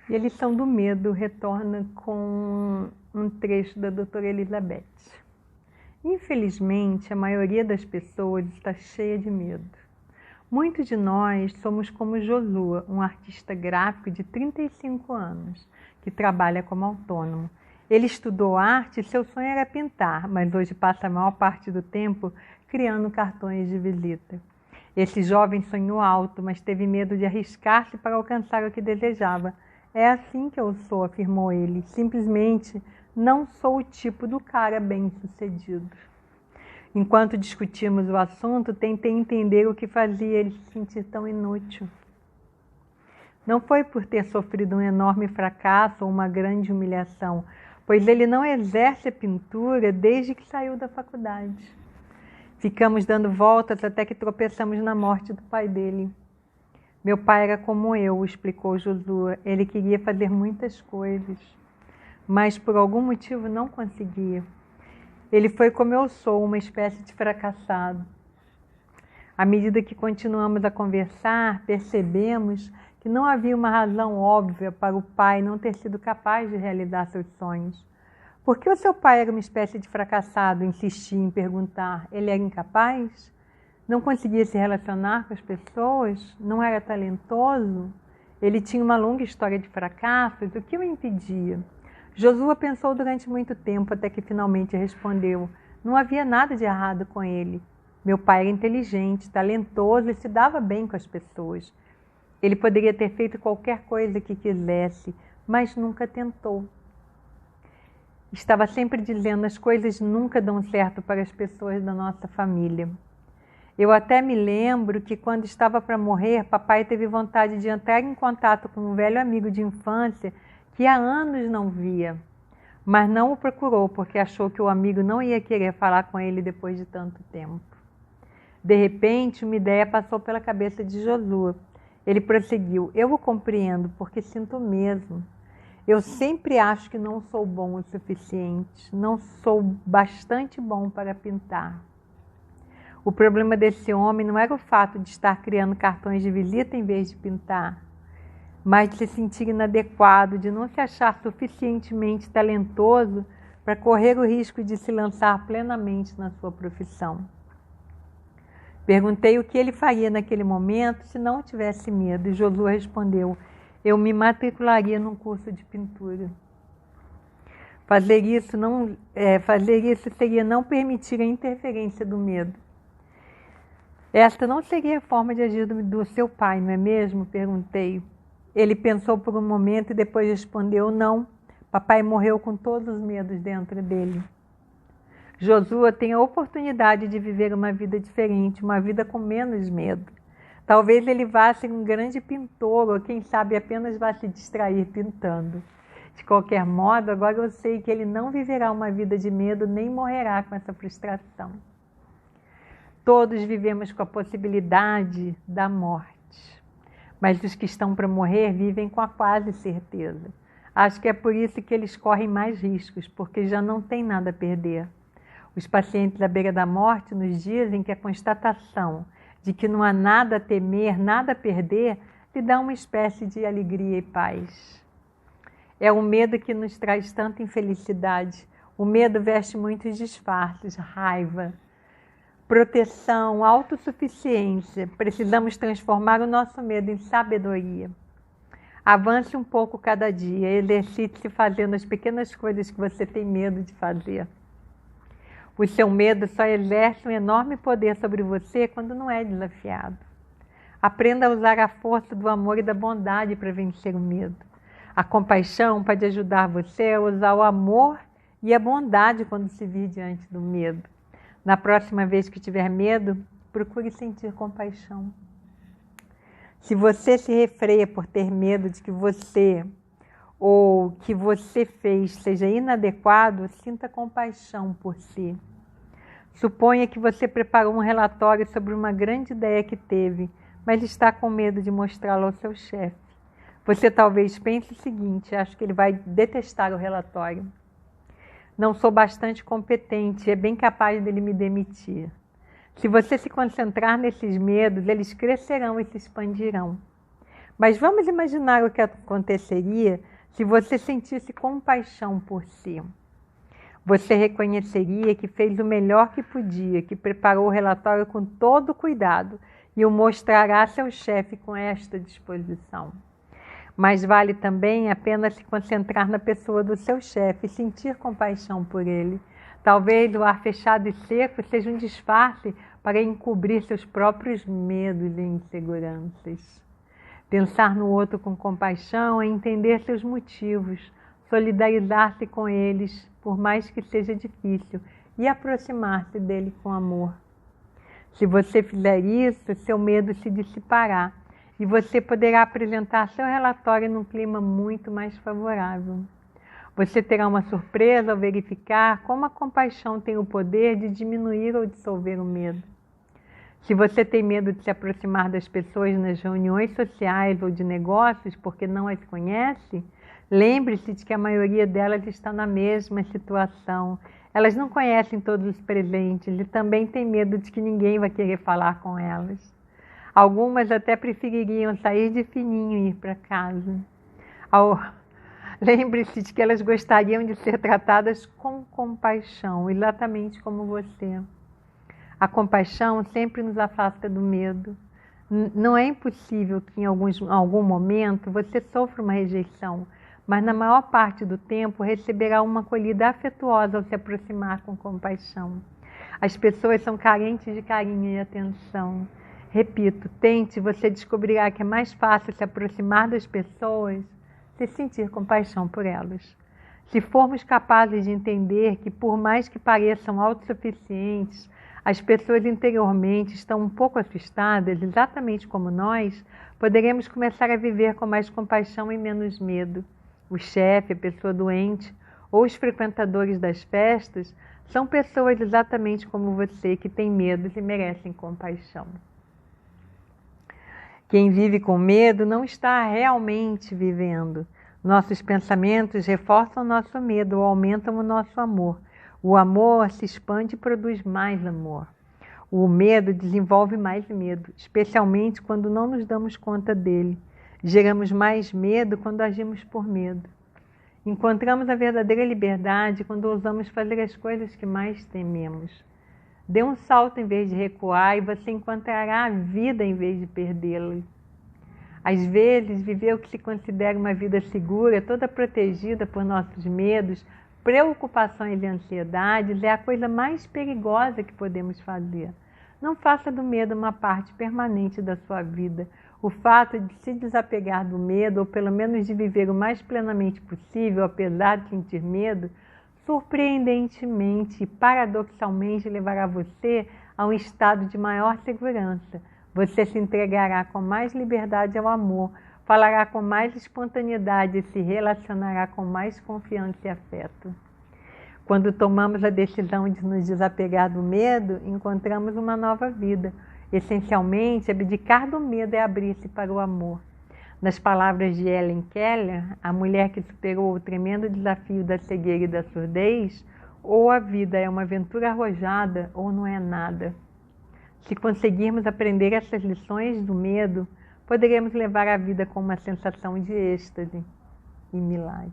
E a lição do medo retorna com um trecho da doutora Elizabeth. Infelizmente, a maioria das pessoas está cheia de medo. Muitos de nós somos como Josua, um artista gráfico de 35 anos, que trabalha como autônomo. Ele estudou arte e seu sonho era pintar, mas hoje passa a maior parte do tempo criando cartões de visita. Esse jovem sonhou alto, mas teve medo de arriscar-se para alcançar o que desejava. É assim que eu sou, afirmou ele. Simplesmente não sou o tipo do cara bem-sucedido. Enquanto discutimos o assunto, tentei entender o que fazia ele se sentir tão inútil. Não foi por ter sofrido um enorme fracasso ou uma grande humilhação, pois ele não exerce a pintura desde que saiu da faculdade. Ficamos dando voltas até que tropeçamos na morte do pai dele. Meu pai era como eu, explicou Josua. Ele queria fazer muitas coisas, mas por algum motivo não conseguia. Ele foi como eu sou, uma espécie de fracassado. À medida que continuamos a conversar, percebemos que não havia uma razão óbvia para o pai não ter sido capaz de realizar seus sonhos. Por que o seu pai era uma espécie de fracassado? Insisti em perguntar. Ele era incapaz? Não conseguia se relacionar com as pessoas? Não era talentoso? Ele tinha uma longa história de fracassos? O que o impedia? Josua pensou durante muito tempo até que finalmente respondeu. Não havia nada de errado com ele. Meu pai era inteligente, talentoso e se dava bem com as pessoas. Ele poderia ter feito qualquer coisa que quisesse, mas nunca tentou. Estava sempre dizendo, as coisas nunca dão certo para as pessoas da nossa família. Eu até me lembro que quando estava para morrer, papai teve vontade de entrar em contato com um velho amigo de infância que há anos não via, mas não o procurou porque achou que o amigo não ia querer falar com ele depois de tanto tempo. De repente, uma ideia passou pela cabeça de Josua. Ele prosseguiu, eu o compreendo porque sinto mesmo. Eu sempre acho que não sou bom o suficiente, não sou bastante bom para pintar. O problema desse homem não era o fato de estar criando cartões de visita em vez de pintar, mas de se sentir inadequado, de não se achar suficientemente talentoso para correr o risco de se lançar plenamente na sua profissão. Perguntei o que ele faria naquele momento se não tivesse medo, e Josua respondeu, eu me matricularia num curso de pintura. Fazer isso seria não permitir a interferência do medo. Esta não seria a forma de agir do seu pai, não é mesmo? Perguntei. Ele pensou por um momento e depois respondeu, não. Papai morreu com todos os medos dentro dele. Josua tem a oportunidade de viver uma vida diferente, uma vida com menos medo. Talvez ele vá ser um grande pintor ou quem sabe apenas vá se distrair pintando. De qualquer modo, agora eu sei que ele não viverá uma vida de medo nem morrerá com essa frustração. Todos vivemos com a possibilidade da morte, mas os que estão para morrer vivem com a quase certeza. Acho que é por isso que eles correm mais riscos, porque já não tem nada a perder. Os pacientes à beira da morte nos dizem que a constatação de que não há nada a temer, nada a perder, lhe dá uma espécie de alegria e paz. É o medo que nos traz tanta infelicidade. O medo veste muitos disfarces, raiva, proteção, autossuficiência. Precisamos transformar o nosso medo em sabedoria. Avance um pouco cada dia, exercite-se fazendo as pequenas coisas que você tem medo de fazer. O seu medo só exerce um enorme poder sobre você quando não é desafiado. Aprenda a usar a força do amor e da bondade para vencer o medo. A compaixão pode ajudar você a usar o amor e a bondade quando se vir diante do medo. Na próxima vez que tiver medo, procure sentir compaixão. Se você se refreia por ter medo de que você ou que você fez seja inadequado, sinta compaixão por si. Suponha que você preparou um relatório sobre uma grande ideia que teve, mas está com medo de mostrá-lo ao seu chefe. Você talvez pense o seguinte, acho que ele vai detestar o relatório. Não sou bastante competente, é bem capaz dele me demitir. Se você se concentrar nesses medos, eles crescerão e se expandirão. Mas vamos imaginar o que aconteceria se você sentisse compaixão por si. Você reconheceria que fez o melhor que podia, que preparou o relatório com todo cuidado e o mostrará a seu chefe com esta disposição. Mas vale também a pena se concentrar na pessoa do seu chefe e sentir compaixão por ele. Talvez o ar fechado e seco seja um disfarce para encobrir seus próprios medos e inseguranças. Pensar no outro com compaixão é entender seus motivos, solidarizar-se com eles, por mais que seja difícil, e aproximar-se dele com amor. Se você fizer isso, seu medo se dissipará e você poderá apresentar seu relatório num clima muito mais favorável. Você terá uma surpresa ao verificar como a compaixão tem o poder de diminuir ou dissolver o medo. Se você tem medo de se aproximar das pessoas nas reuniões sociais ou de negócios porque não as conhece, lembre-se de que a maioria delas está na mesma situação. Elas não conhecem todos os presentes e também têm medo de que ninguém vai querer falar com elas. Algumas até prefeririam sair de fininho e ir para casa. Lembre-se de que elas gostariam de ser tratadas com compaixão, exatamente como você. A compaixão sempre nos afasta do medo. Não é impossível que em algum momento você sofra uma rejeição, mas na maior parte do tempo receberá uma acolhida afetuosa ao se aproximar com compaixão. As pessoas são carentes de carinho e atenção. Repito, tente, você descobrirá que é mais fácil se aproximar das pessoas se sentir compaixão por elas. Se formos capazes de entender que, por mais que pareçam autossuficientes, as pessoas interiormente estão um pouco assustadas, exatamente como nós, poderemos começar a viver com mais compaixão e menos medo. O chefe, a pessoa doente ou os frequentadores das festas são pessoas exatamente como você, que têm medos e merecem compaixão. Quem vive com medo não está realmente vivendo. Nossos pensamentos reforçam nosso medo ou aumentam o nosso amor. O amor se expande e produz mais amor. O medo desenvolve mais medo, especialmente quando não nos damos conta dele. Geramos mais medo quando agimos por medo. Encontramos a verdadeira liberdade quando ousamos fazer as coisas que mais tememos. Dê um salto em vez de recuar e você encontrará a vida em vez de perdê-la. Às vezes, viver o que se considera uma vida segura, toda protegida por nossos medos, preocupações e ansiedades, é a coisa mais perigosa que podemos fazer. Não faça do medo uma parte permanente da sua vida. O fato de se desapegar do medo, ou pelo menos de viver o mais plenamente possível, apesar de sentir medo, surpreendentemente e paradoxalmente levará você a um estado de maior segurança. Você se entregará com mais liberdade ao amor, falará com mais espontaneidade e se relacionará com mais confiança e afeto. Quando tomamos a decisão de nos desapegar do medo, encontramos uma nova vida. Essencialmente, abdicar do medo é abrir-se para o amor. Nas palavras de Helen Keller, a mulher que superou o tremendo desafio da cegueira e da surdez, ou a vida é uma aventura arrojada ou não é nada. Se conseguirmos aprender essas lições do medo, poderemos levar a vida com uma sensação de êxtase e milagre.